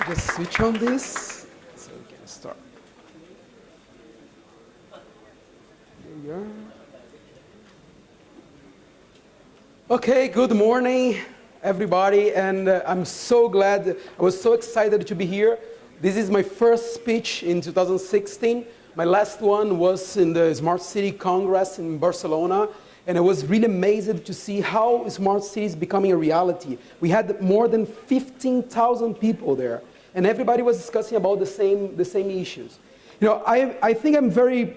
Just switch on this so we can start. There you are. Okay, good morning, everybody, and I'm so glad, I was so excited to be here. This is my first speech in 2016. My last one was in the Smart City Congress in Barcelona, and I was really amazed to see how Smart City is becoming a reality. We had more than 15,000 people there, and everybody was discussing about the same issues. You know, I think I'm very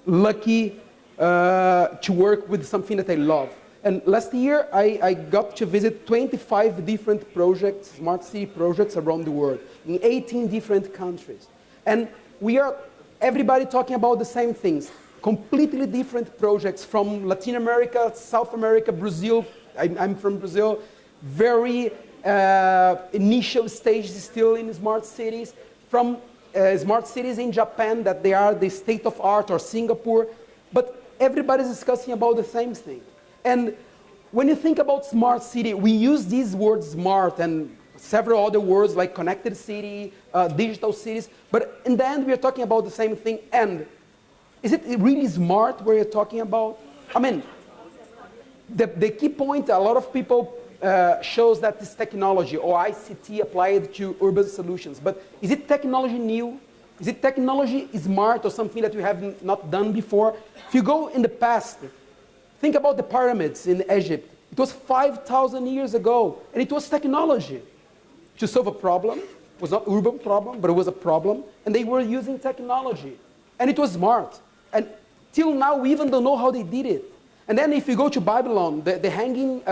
lucky to work with something that I love. And last year, I got to visit 25 different projects, smart city projects around the world, in 18 different countries. And we are, everybody talking about the same things, completely different projects from Latin America, South America, Brazil. I'm from Brazil. Very initial stages still in smart cities. From smart cities in Japan, that they are the state of art, or Singapore. But everybody's discussing about the same thing. And when you think about smart city, we use these words smart and several other words like connected city, digital cities, but in the end we are talking about the same thing. And is it really smart what you're talking about? I mean, the key point, a lot of people shows that this technology or ICT applied to urban solutions, but is it technology new? Is it technology smart or something that we have not done before? If you go in the past, think about the pyramids in Egypt. It was 5,000 years ago, and it was technology to solve a problem. It was not an urban problem, but it was a problem, and they were using technology. And it was smart. And till now, we even don't know how they did it. And then if you go to Babylon, the hanging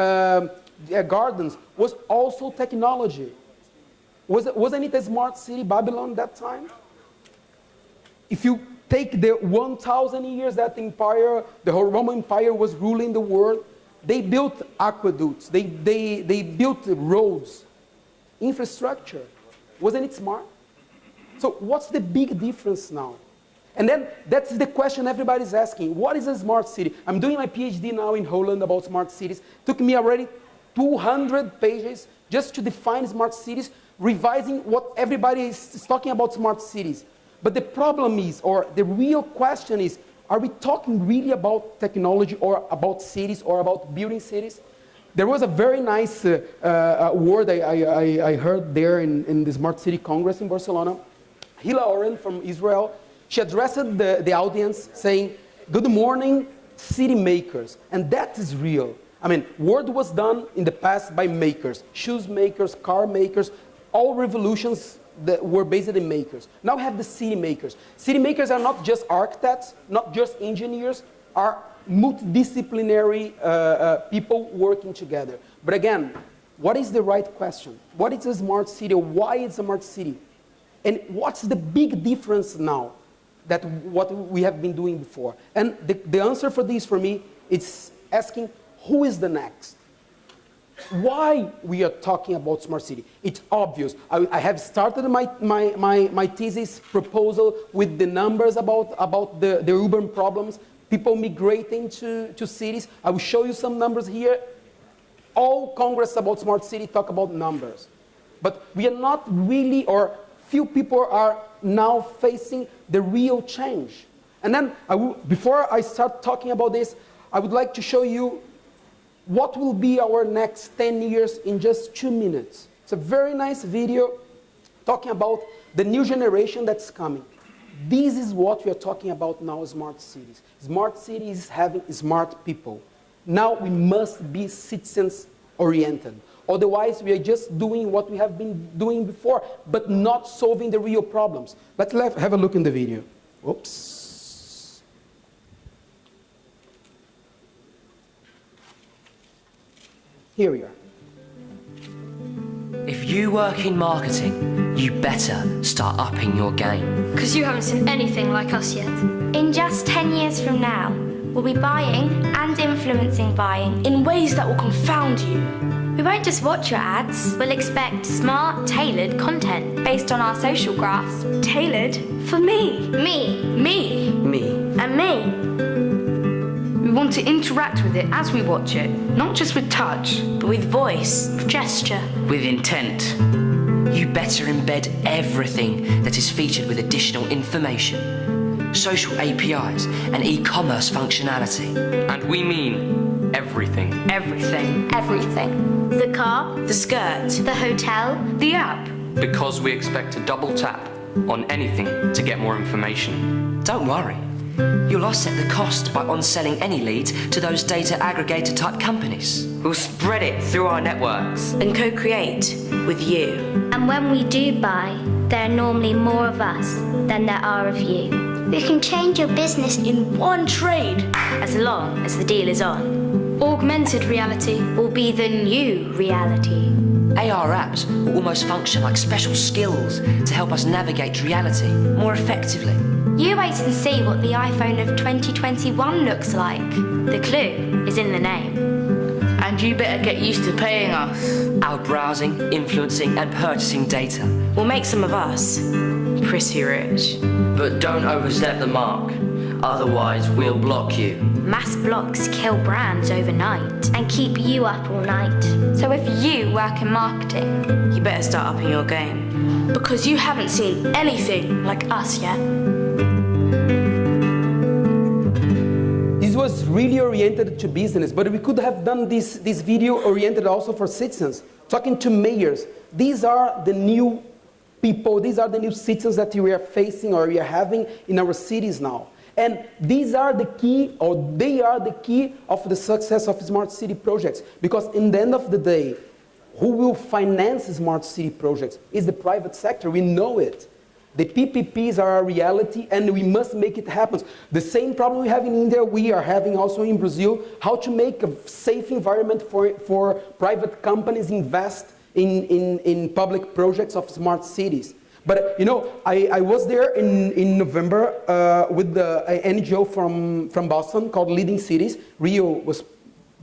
gardens was also technology. Wasn't it a smart city, Babylon, that time? If you take the 1,000 years that empire, the whole Roman Empire was ruling the world, they built aqueducts, they built roads, infrastructure. Wasn't it smart? So what's the big difference now? And then that's the question everybody's asking. What is a smart city? I'm doing my PhD now in Holland about smart cities. It took me already 200 pages just to define smart cities, revising what everybody is talking about smart cities. But the problem is, or the real question is, are we talking really about technology or about cities or about building cities? There was a very nice word I heard there in the Smart City Congress in Barcelona. Hila Oren from Israel, she addressed the audience saying, "Good morning, city makers." And that is real. I mean, work was done in the past by makers, shoes makers, car makers, all revolutions that were based in makers. Now we have the city makers. City makers are not just architects, not just engineers, are multidisciplinary people working together. But again, what is the right question? What is a smart city? Why is a smart city? And what's the big difference now that what we have been doing before? And the answer for this, for me, is asking, who is the next? Why we are talking about smart city? It's obvious. I have started my thesis proposal with the numbers about the urban problems, people migrating to cities. I will show you some numbers here. All Congress about smart city talk about numbers. But we are not really, or few people are now facing the real change. And then, before I start talking about this, I would like to show you what will be our next 10 years in just 2 minutes. It's a very nice video talking about the new generation that's coming. This is what we are talking about now, smart cities. Smart cities having smart people. Now we must be citizens-oriented. Otherwise, we are just doing what we have been doing before, but not solving the real problems. Let's have a look in the video. Oops. Here we are. If you work in marketing, you better start upping your game. Because you haven't seen anything like us yet. In just 10 years from now, we'll be buying and influencing buying in ways that will confound you. We won't just watch your ads. We'll expect smart, tailored content based on our social graphs. Tailored for me. Me. Me. Me. And me. We want to interact with it as we watch it, not just with touch, but with voice, with gesture, with intent. you better embed everything that is featured with additional information, social APIs, and e-commerce functionality. And we mean everything. Everything. Everything. The car, The skirt. the hotel, The app. Because we expect to double tap on anything to get more information. Don't worry, you'll offset the cost by on-selling any leads to those data aggregator type companies. We'll spread it through our networks. And co-create with you. and when we do buy, there are normally more of us than there are of you. We can change your business in one trade. As long as the deal is on. Augmented reality. Will be the new reality. AR apps will almost function like special skills to help us navigate reality more effectively. You wait and see what the iPhone of 2021 looks like. The clue is in the name. And you better get used to paying us. Our browsing, influencing, and purchasing data. We'll make some of us pretty rich. But don't overstep the mark, otherwise we'll block you. Mass blocks kill brands overnight and keep you up all night. So if you work in marketing, You better start upping your game. Because you haven't seen anything like us yet. This was really oriented to business, but we could have done this video oriented also for citizens, talking to mayors. These are the new people, these are the new citizens that we are facing or we are having in our cities now. And these are the key, or they are the key of the success of smart city projects. Because in the end of the day, who will finance smart city projects is the private sector, we know it. The PPPs are a reality and we must make it happen. The same problem we have in India, we are having also in Brazil, how to make a safe environment for private companies invest in public projects of smart cities. But you know, I was there in November with the NGO from Boston called Leading Cities. Rio was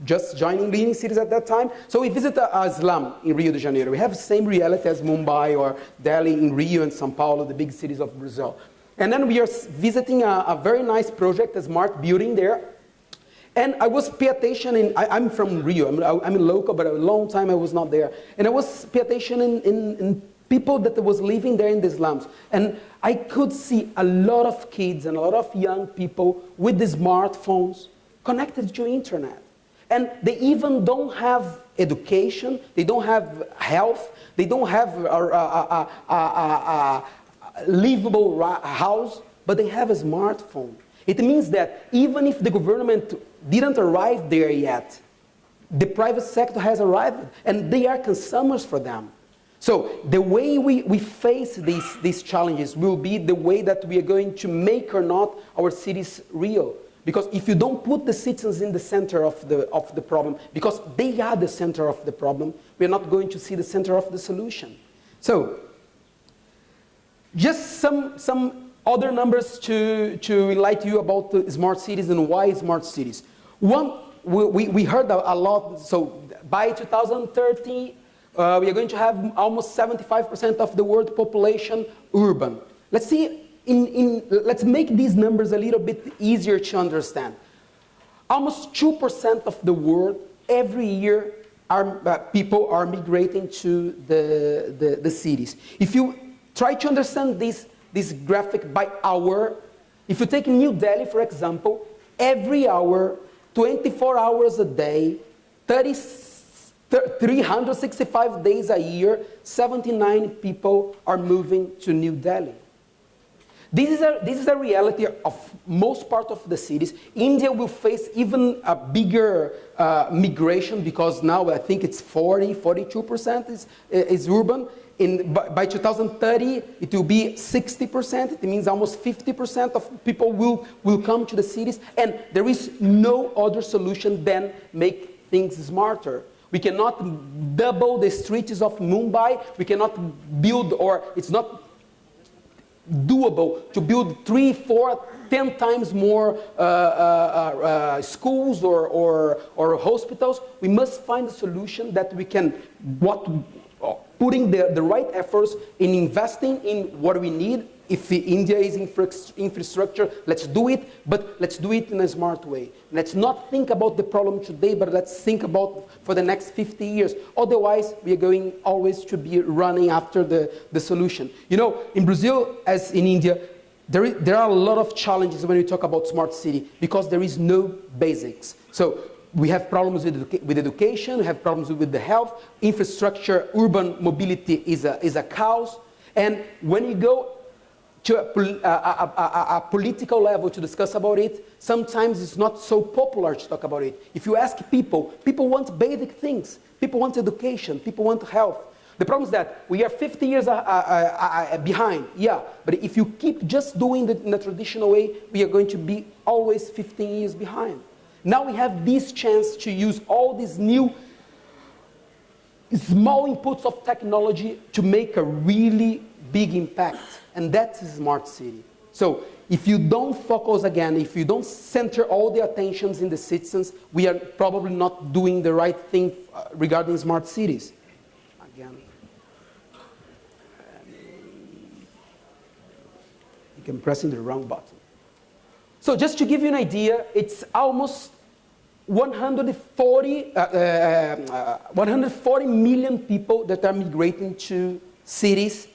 just joining Leading Cities at that time. So we visited a slum in Rio de Janeiro. We have the same reality as Mumbai or Delhi in Rio and São Paulo, the big cities of Brazil. And then we are visiting a very nice project, a smart building there. And I was paying attention, I'm from Rio, I'm a local, but a long time I was not there. And I was paying attention in people that was living there in the slums. And I could see a lot of kids and a lot of young people with the smartphones connected to internet. And they even don't have education, they don't have health, they don't have a livable house, but they have a smartphone. It means that even if the government didn't arrive there yet, the private sector has arrived, and they are consumers for them. So the way we face these challenges will be the way that we are going to make or not our cities real. Because if you don't put the citizens in the center of the problem, because they are the center of the problem, we're not going to see the center of the solution. So, just some other numbers to enlighten you about the smart cities and why smart cities. One, we heard a lot, so by 2030, we are going to have almost 75% of the world population urban. Let's see. Let's make these numbers a little bit easier to understand. Almost 2% of the world every year people are migrating to the cities. If you try to understand this graphic by hour, if you take New Delhi, for example, every hour, 24 hours a day, 365 days a year, 79 people are moving to New Delhi. This is a reality of most part of the cities. India will face even a bigger migration because now I think it's 42% is urban. By 2030, it will be 60%. It means almost 50% of people will come to the cities. And there is no other solution than make things smarter. We cannot double the streets of Mumbai. We cannot build, or it's not doable to build 3, 4, 10 times more schools or hospitals. We must find a solution that we can, putting the right efforts in investing in what we need if India is infrastructure, let's do it, but let's do it in a smart way. Let's not think about the problem today, but let's think about for the next 50 years. Otherwise, we are going always to be running after the solution. You know, in Brazil, as in India, there are a lot of challenges when we talk about smart city because there is no basics. So we have problems with education, we have problems with the health, infrastructure, urban mobility is a chaos. And when you go to a political level to discuss about it, sometimes it's not so popular to talk about it. If you ask people, people want basic things. People want education, people want health. The problem is that we are 50 years behind, yeah, but if you keep just doing it in the traditional way, we are going to be always 15 years behind. Now we have this chance to use all these new small inputs of technology to make a really big impact. And that's a smart city. So if you don't focus again, if you don't center all the attentions in the citizens, we are probably not doing the right thing regarding smart cities. Again. I'm pressing the wrong button. So just to give you an idea, it's almost 140 million people that are migrating to cities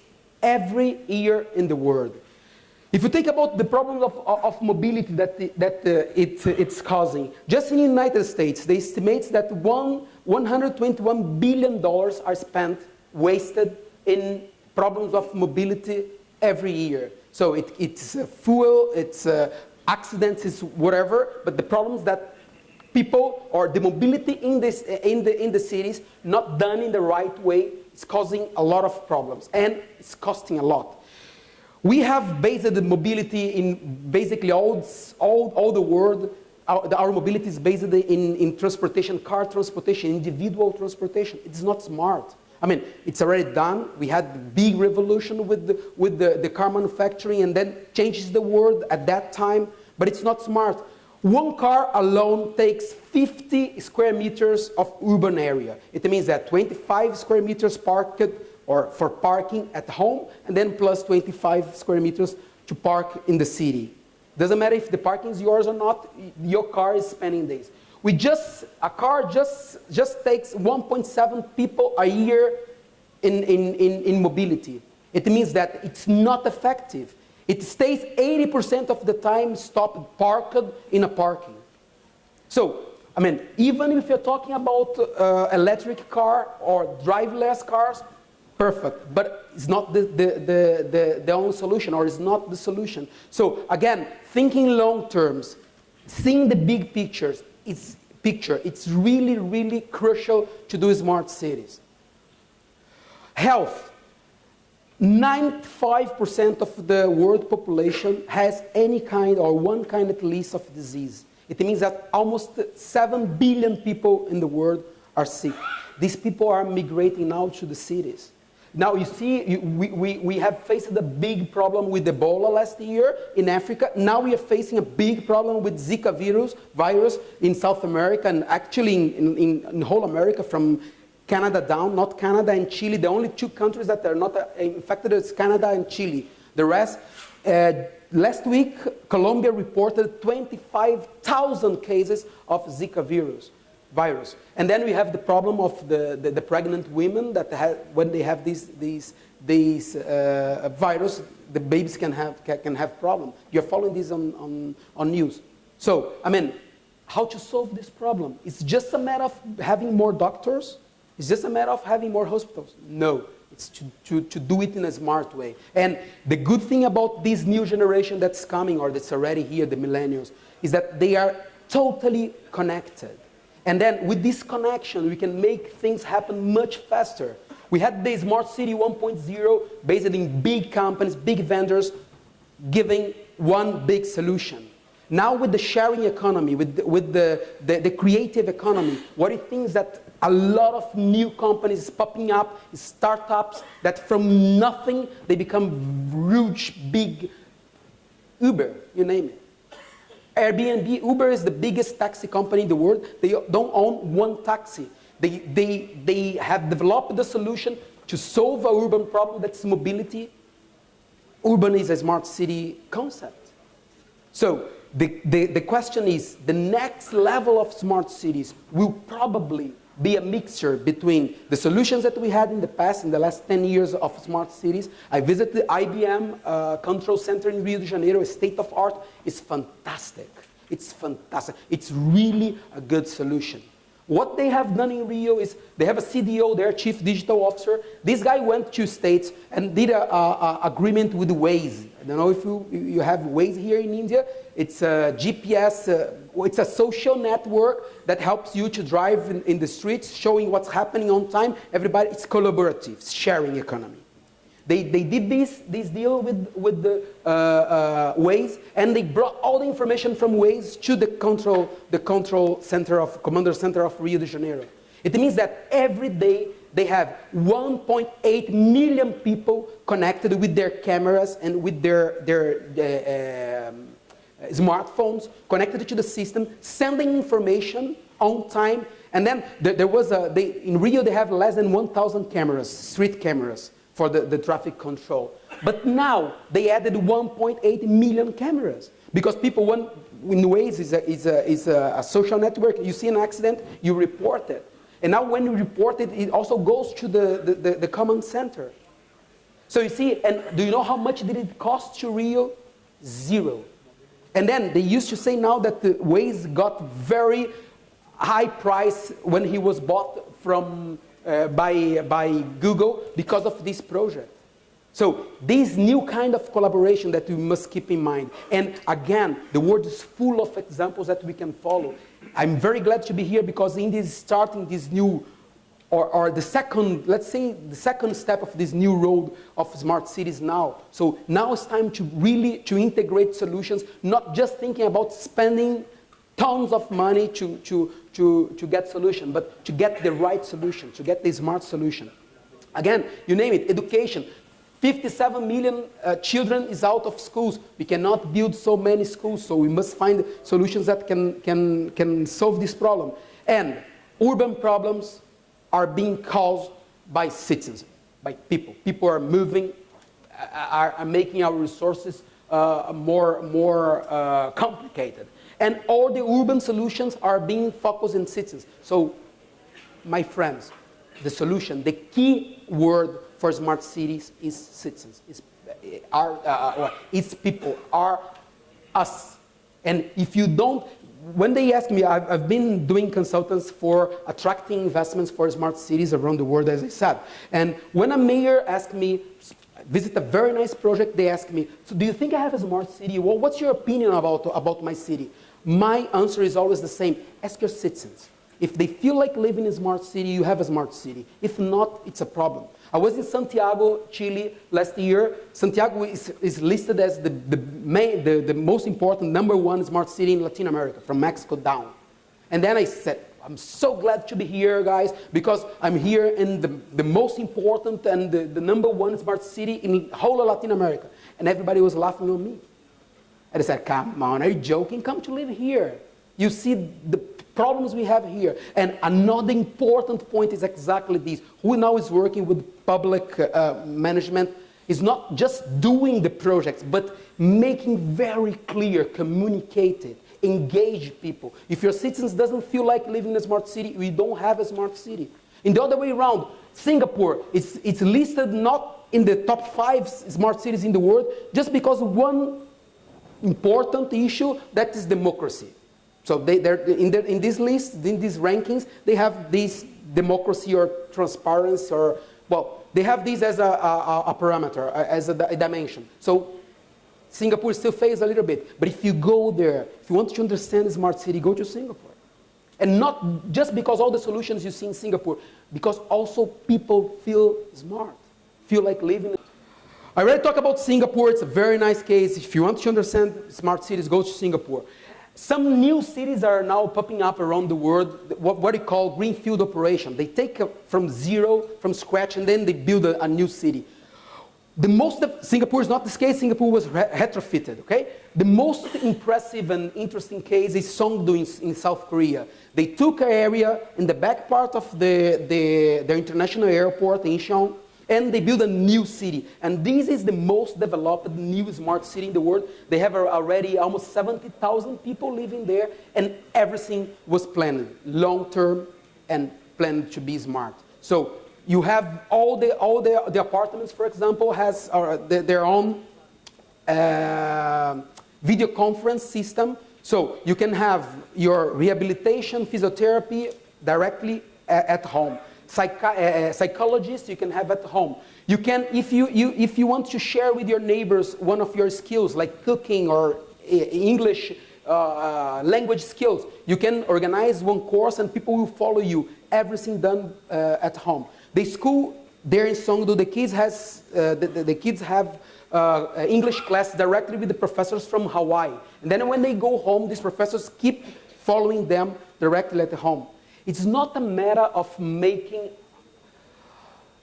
every year in the world. If you think about the problem of mobility that it's causing, just in the United States, they estimate that $121 billion are spent, wasted in problems of mobility every year. So it's fuel, it's accidents, it's whatever, but the problems that people or the mobility in the cities not done in the right way is causing a lot of problems and it's costing a lot. We have based the mobility in basically all the world. Our mobility is based in transportation, car transportation, individual transportation. It's not smart. I mean, it's already done. We had the big revolution with the car manufacturing and then changes the world at that time, but it's not smart. One car alone takes 50 square meters of urban area. It means that 25 square meters parked or for parking at home, and then plus 25 square meters to park in the city. Doesn't matter if the parking is yours or not, your car is spending days. A car just takes 1.7 people a year in mobility. It means that it's not effective. It stays 80% of the time parked in a parking. So, I mean, even if you're talking about electric car or driverless cars, perfect, but it's not the only solution, or it's not the solution. So again, thinking long terms, seeing the big pictures, it's really, really crucial to do smart cities. Health. 95% of the world population has any kind or one kind at least of disease. It means that almost 7 billion people in the world are sick. These people are migrating now to the cities. Now you see, we have faced a big problem with Ebola last year in Africa. Now we are facing a big problem with Zika virus in South America, and actually in whole America from Canada down, not Canada and Chile. The only two countries that are not infected is Canada and Chile. The rest, last week, Colombia reported 25,000 cases of Zika virus. And then we have the problem of the pregnant women that when they have this virus, the babies can have problem. You're following this on news. So, I mean, how to solve this problem? It's just a matter of having more doctors. It's just a matter of having more hospitals. No, it's to do it in a smart way. And the good thing about this new generation that's coming, or that's already here, the millennials, is that they are totally connected. And then with this connection, we can make things happen much faster. We had the Smart City 1.0 based in big companies, big vendors, giving one big solution. Now with the sharing economy, with the creative economy, what it means that a lot of new companies popping up, startups that from nothing, they become huge, big. Uber, you name it. Airbnb, Uber is the biggest taxi company in the world. They don't own one taxi. They have developed the solution to solve a urban problem that's mobility. urban is a smart city concept. So the question is, the next level of smart cities will probably be a mixture between the solutions that we had in the past, in the last 10 years of smart cities. I visited the IBM control center in Rio de Janeiro, state of art. It's fantastic. It's fantastic. It's really a good solution. What they have done in Rio is they have a CDO, their chief digital officer. This guy went to states and did an agreement with Waze. I don't know if you have Waze here in India. It's a GPS, it's a social network that helps you to drive in the streets, showing what's happening on time. Everybody, it's collaborative, it's sharing economy. They did this deal with the Waze, and they brought all the information from Waze to the commander center of Rio de Janeiro. It means that every day they have 1.8 million people connected with their cameras and with their smartphones connected to the system, sending information on time. And then there was in Rio they have less than 1,000 cameras, street cameras, for the traffic control. But now they added 1.8 million cameras because people want, in Waze is a social network. You see an accident, you report it. And now when you report it, it also goes to the command center. So you see, and do you know how much did it cost to Rio? Zero. And then they used to say now that the Waze got very high price when he was bought from by Google because of this project. So this new kind of collaboration that we must keep in mind. And again, the world is full of examples that we can follow. I'm very glad to be here because in this starting this new, or the second, let's say the second step of this new road of smart cities now. So now it's time to really integrate solutions, not just thinking about spending tons of money to get solution, but to get the right solution, to get the smart solution. Again, you name it, education. 57 million children is out of schools. We cannot build so many schools, so we must find solutions that can solve this problem. And urban problems are being caused by citizens, by people. People are moving, are making our resources more complicated. And all the urban solutions are being focused on citizens. So, my friends, the solution, the key word for smart cities is citizens, it's people, are us. And if you don't, when they ask me, I've been doing consultants for attracting investments for smart cities around the world, as I said. And when a mayor asks me, visit a very nice project, they ask me, so do you think I have a smart city? Well, what's your opinion about my city? My answer is always the same. Ask your citizens. If they feel like living in a smart city, you have a smart city. If not, it's a problem. I was in Santiago, Chile last year. Santiago is listed as the most important #1 smart city in Latin America, from Mexico down. And then I said, I'm so glad to be here, guys, because I'm here in the most important and the #1 smart city in whole of Latin America. And everybody was laughing on me. And I said, come on, are you joking? Come to live here. You see the problems we have here. And another important point is exactly this. Who now is working with public management is not just doing the projects, but making very clear, communicated, engage people. If your citizens doesn't feel like living in a smart city, we don't have a smart city. In the other way around, Singapore, it's listed not in the top 5 smart cities in the world, just because of one important issue, that is democracy. So in this list, in these rankings, they have this democracy or transparency, or, well, they have this as a parameter, as a dimension. So Singapore still fails a little bit. But if you go there, if you want to understand the smart city, go to Singapore. And not just because all the solutions you see in Singapore, because also people feel smart, feel like living. I already talked about Singapore. It's a very nice case. If you want to understand smart cities, go to Singapore. Some new cities are now popping up around the world, what we call greenfield operation. They take from zero, from scratch, and then they build a new city. The most of Singapore is not this case. Singapore was retrofitted, okay? The most impressive and interesting case is Songdo in South Korea. They took an area in the back part of their international airport, Incheon, and they build a new city. And this is the most developed new smart city in the world. They have already almost 70,000 people living there, and everything was planned long-term and planned to be smart. So you have all the apartments, for example, has their own video conference system. So you can have your rehabilitation, physiotherapy directly at home. Psychologists you can have at home. You can, if you want to share with your neighbors one of your skills, like cooking or English language skills, you can organize one course and people will follow you. Everything done at home. The school there in Songdo, the kids have English class directly with the professors from Hawaii. And then when they go home, these professors keep following them directly at home. It's not a matter of making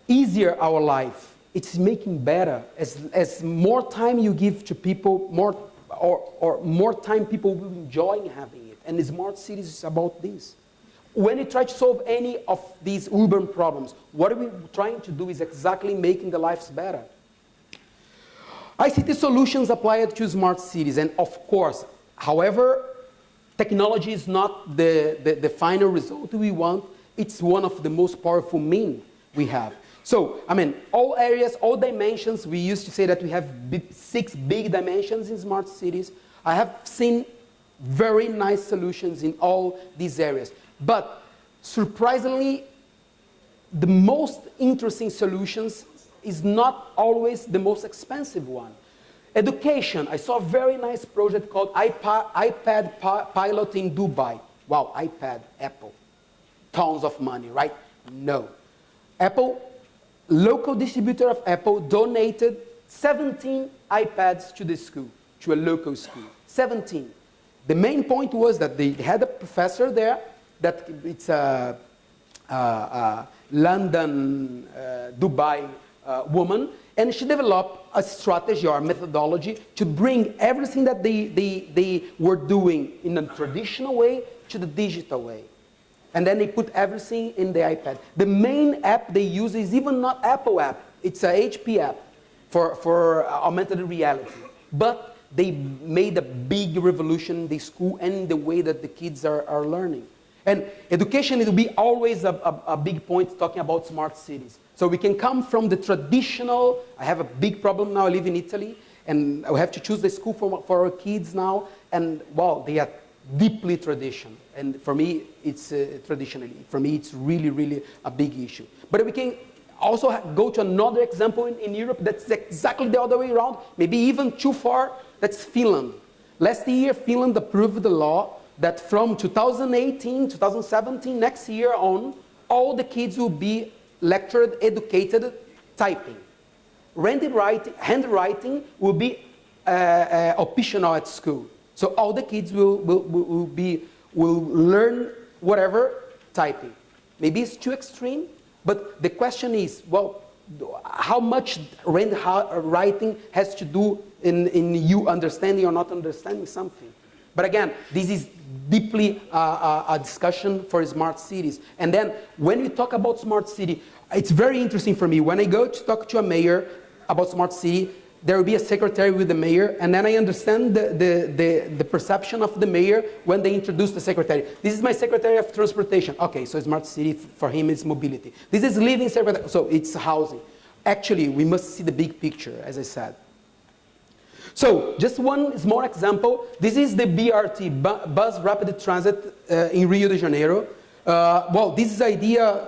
easier our life. It's making better. As more time you give to people, more time people will enjoy having it. And the smart cities is about this. When you try to solve any of these urban problems, what we're trying to do is exactly making the lives better. ICT solutions applied to smart cities, and of course, however, technology is not the final result we want. It's one of the most powerful means we have. So, I mean, all areas, all dimensions, we used to say that we have 6 big dimensions in smart cities. I have seen very nice solutions in all these areas. But surprisingly, the most interesting solutions is not always the most expensive one. Education, I saw a very nice project called iPad Pilot in Dubai. Wow, iPad, Apple. Tons of money, right? No. Apple, local distributor of Apple, donated 17 iPads to the school, to a local school. 17. The main point was that they had a professor there, that it's a London, Dubai woman, and she developed a strategy or a methodology to bring everything that they were doing in a traditional way to the digital way. And then they put everything in the iPad. The main app they use is even not Apple app. It's a HP app for augmented reality. But they made a big revolution in the school and in the way that the kids are learning. And education will be always a big point talking about smart cities. So we can come from the traditional, I have a big problem now, I live in Italy, and I have to choose the school for our kids now, and wow, they are deeply traditional. And for me, it's traditionally, for me, it's really, really a big issue. But we can also go to another example in Europe that's exactly the other way around, maybe even too far, that's Finland. Last year, Finland approved the law that from 2018, 2017, next year on, all the kids will be lectured, educated, typing. Handwriting will be optional at school. So all the kids will learn whatever typing. Maybe it's too extreme, but the question is, well, how much writing has to do in you understanding or not understanding something? But again, this is deeply a discussion for smart cities. And then when we talk about smart city, it's very interesting for me. When I go to talk to a mayor about smart city, there will be a secretary with the mayor, and then I understand the perception of the mayor when they introduce the secretary. This is my secretary of transportation. Okay, so smart city for him is mobility. This is living secretary, so it's housing. Actually, we must see the big picture, as I said. So, just one small example. This is the BRT, Bus Rapid Transit in Rio de Janeiro. Well, this idea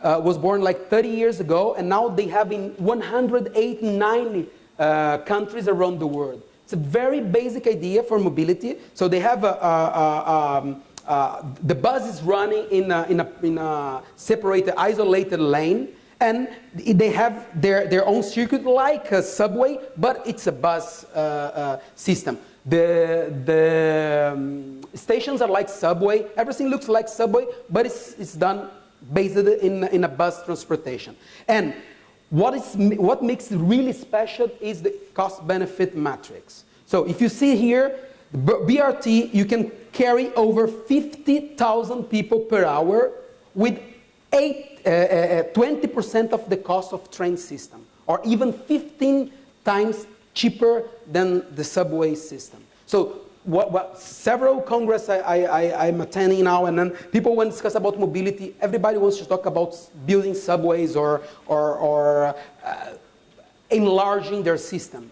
was born like 30 years ago, and now they have in 189 countries around the world. It's a very basic idea for mobility. So they have the bus is running in a separated, isolated lane, and they have their own circuit like a subway, but it's a bus system. The stations are like subway. Everything looks like subway, but it's done based in a bus transportation. And what makes it really special is the cost-benefit matrix. So if you see here, the BRT, you can carry over 50,000 people per hour with 20% of the cost of train system, or even 15 times cheaper than the subway system. So several congress I'm attending now, and then people want to discuss about mobility. Everybody wants to talk about building subways or enlarging their system.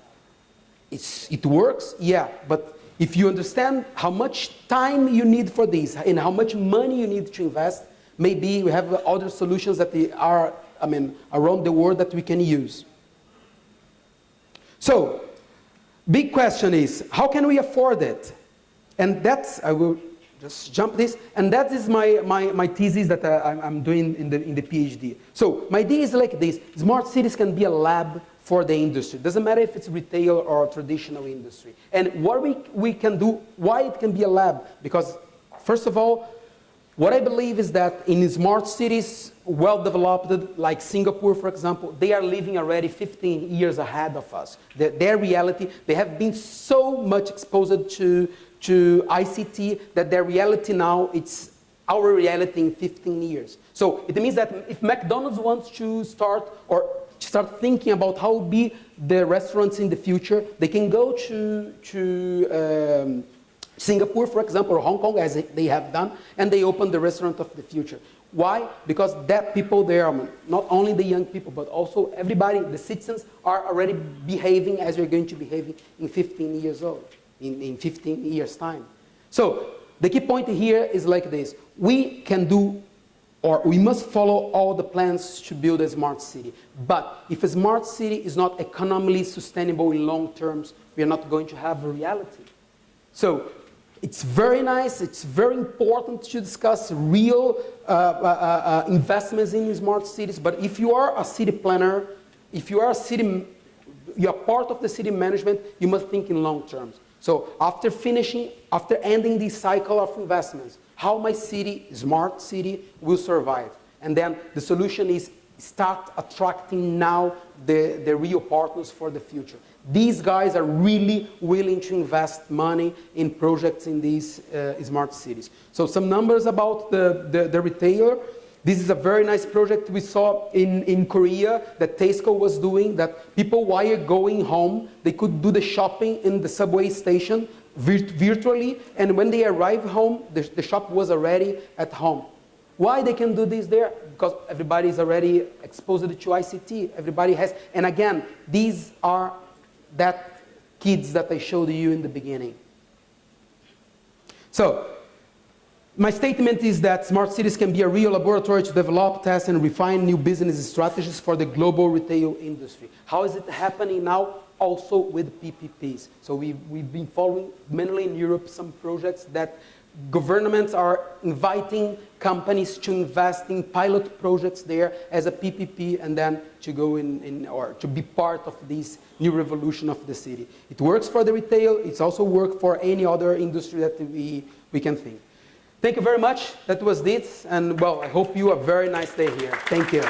It works, yeah, but if you understand how much time you need for this and how much money you need to invest, maybe we have other solutions that are, around the world that we can use. So, big question is, how can we afford it? And that's, I will just jump this, and that is my thesis that I'm doing in the PhD. So, my idea is like this: smart cities can be a lab for the industry. Doesn't matter if it's retail or traditional industry. And what we can do, why it can be a lab? Because, first of all, what I believe is that in smart cities, well-developed, like Singapore, for example, they are living already 15 years ahead of us. Their reality, they have been so much exposed to ICT that their reality now, it's our reality in 15 years. So it means that if McDonald's wants to start thinking about how will be the restaurants in the future, they can go to Singapore, for example, or Hong Kong, as they have done, and they open the restaurant of the future. Why? Because that people there, not only the young people, but also everybody, the citizens, are already behaving as we're going to behave in 15 years old, in 15 years' time. So the key point here is like this: we can do, or we must follow all the plans to build a smart city. But if a smart city is not economically sustainable in long terms, we are not going to have a reality. So it's very nice, it's very important to discuss real investments in smart cities, but if you are a city planner, if you are you're part of the city management, you must think in long terms. So after ending this cycle of investments, how my city, smart city, will survive. And then the solution is start attracting now the real partners for the future. These guys are really willing to invest money in projects in these smart cities. So some numbers about the retailer. This is a very nice project we saw in Korea that Tesco was doing, that people, while going home, they could do the shopping in the subway station virtually, and when they arrive home, the shop was already at home. Why they can do this there? Because everybody is already exposed to ICT. Everybody has, and again, these are that kids that I showed you in the beginning. So, my statement is that smart cities can be a real laboratory to develop, test, and refine new business strategies for the global retail industry. How is it happening now? Also with PPPs. So we've been following, mainly in Europe, some projects that governments are inviting companies to invest in pilot projects there as a PPP, and then to go or to be part of this new revolution of the city. It works for the retail. It's also work for any other industry that we can think. Thank you very much. That was it. And well, I hope you have a very nice day here. Thank you.